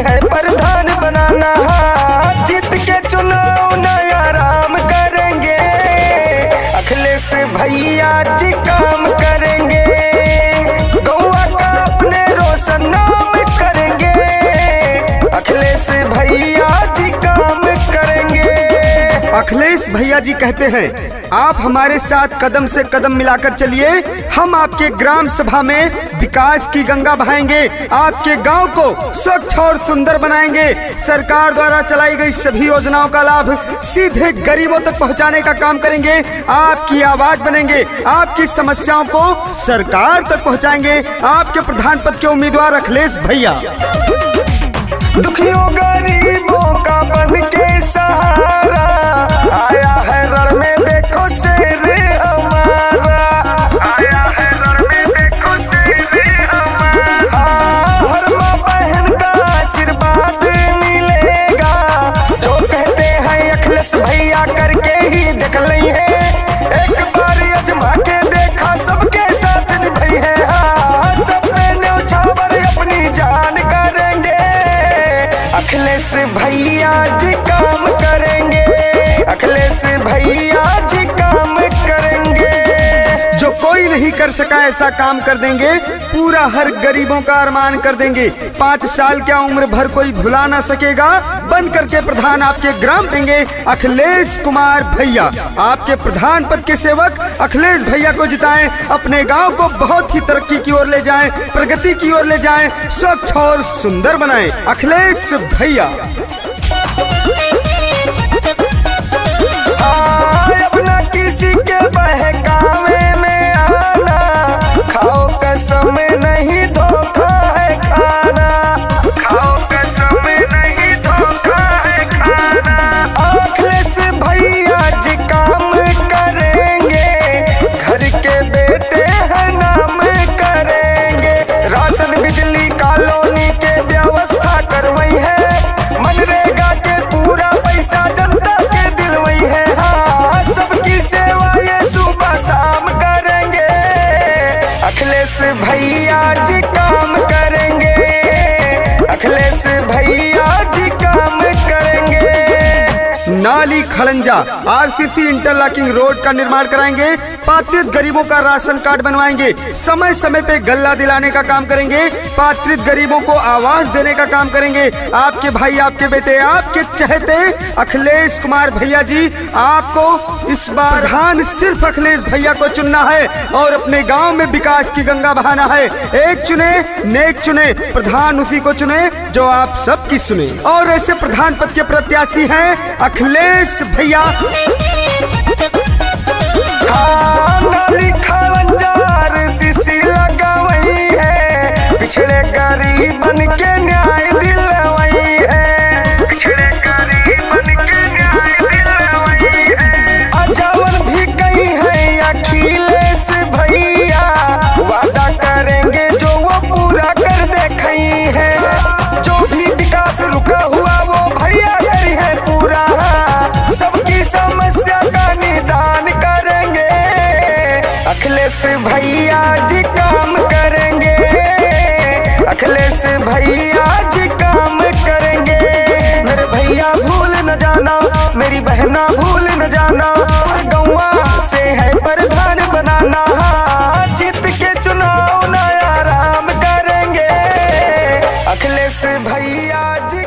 है प्रधान बनाना। जीत के चुनाव नया राम करेंगे, अखिलेश भैया जी काम करेंगे। गौवा का अपने रोशन नाम करेंगे, अखिलेश भैया जी काम करेंगे। अखिलेश भैया जी कहते हैं, आप हमारे साथ कदम से कदम मिलाकर चलिए, हम आपके ग्राम सभा में विकास की गंगा बहाएंगे, आपके गांव को स्वच्छ और सुंदर बनाएंगे। सरकार द्वारा चलाई गई सभी योजनाओं का लाभ सीधे गरीबों तक पहुंचाने का काम करेंगे। आपकी आवाज बनेंगे, आपकी समस्याओं को सरकार तक पहुंचाएंगे। आपके प्रधान पद के उम्मीदवार अखिलेश भैया। दुखियों गरीबों का बन के सहारा, आया है रण में देखो शेर हमारा, आया है रण में देखो शेर हमारा। हर माँ बहन का आशीर्वाद मिलेगा, जो कहते हैं अखिलेश भैया करके ही देख ली है। एक बार अजमा के देखा सबके साथ निभाई है। सब पे न्यौछावर अपनी जान करेंगे, अखिलेश भैया जी काम करेंगे, अखिलेश भैया जी काम करेंगे। जो कोई नहीं कर सका ऐसा काम कर देंगे, पूरा हर गरीबों का अरमान कर देंगे। 5 साल क्या उम्र भर कोई भुला ना सकेगा, बन करके प्रधान आपके ग्राम देंगे अखिलेश कुमार भैया। आपके प्रधान पद के सेवक अखिलेश भैया को जिताएं, अपने गांव को बहुत ही तरक्की की ओर ले जाएं, प्रगति की ओर ले जाएं, स्वच्छ और सुंदर बनाएं। अखिलेश भैया। अपना किसी के बहकावे में आना, खाओ कसम नहीं धोखा है खाना, खाओ कसम नहीं धोखा है खाना। अखिलेश भैया जी काम करेंगे, घर के बेटे हैं नाम करेंगे। राशन बिजली कॉलोनी के व्यवस्था करवाई है, मनरेगा के पूरा पैसा जनता के दिलवाई है। सबकी सेवा ये सुबह शाम करेंगे, अखिलेश भैया जी काम करेंगे, अखिलेश भैया जी काम करेंगे। नाली खड़ंजा आरसीसी इंटरलॉकिंग रोड का निर्माण कराएंगे, पात्रित गरीबों का राशन कार्ड बनवाएंगे, समय समय पे गल्ला दिलाने का काम करेंगे, पात्रित गरीबों को आवास देने का काम करेंगे। आपके भाई, आपके बेटे, आपके चहेते अखिलेश कुमार भैया जी, आपको इस बार प्रधान सिर्फ अखिलेश भैया को चुनना है और अपने गांव में विकास की गंगा बहाना है। एक चुने नेक चुने, प्रधान उसी को चुने जो आप सबकी सुने। और ऐसे प्रधान पद के प्रत्याशी हैं अखिलेश भैया। नाली खड़ंजा आरसीसी लगवाई है, पिछड़े गरीबन के न्याय दिलवाई है, पिछड़े गरीबन के न्याय दिलवाई है। अजवन भी कही है अखिलेश भैया, वादा करेंगे जो वो पूरा कर देखाई है। जो भी विकास रुका हुआ वो भैया करी है पूरा, सबकी समस्या का निदान करेंगे, अखिलेश भैया जी काम करेंगे, अखिलेश भैया जी काम करेंगे। मेरे भैया भूल न जाना, मेरी बहना भूल न जाना, गौवा से है प्रधान बनाना। जीत के चुनाव नया राम करेंगे, अखिलेश भैया जी।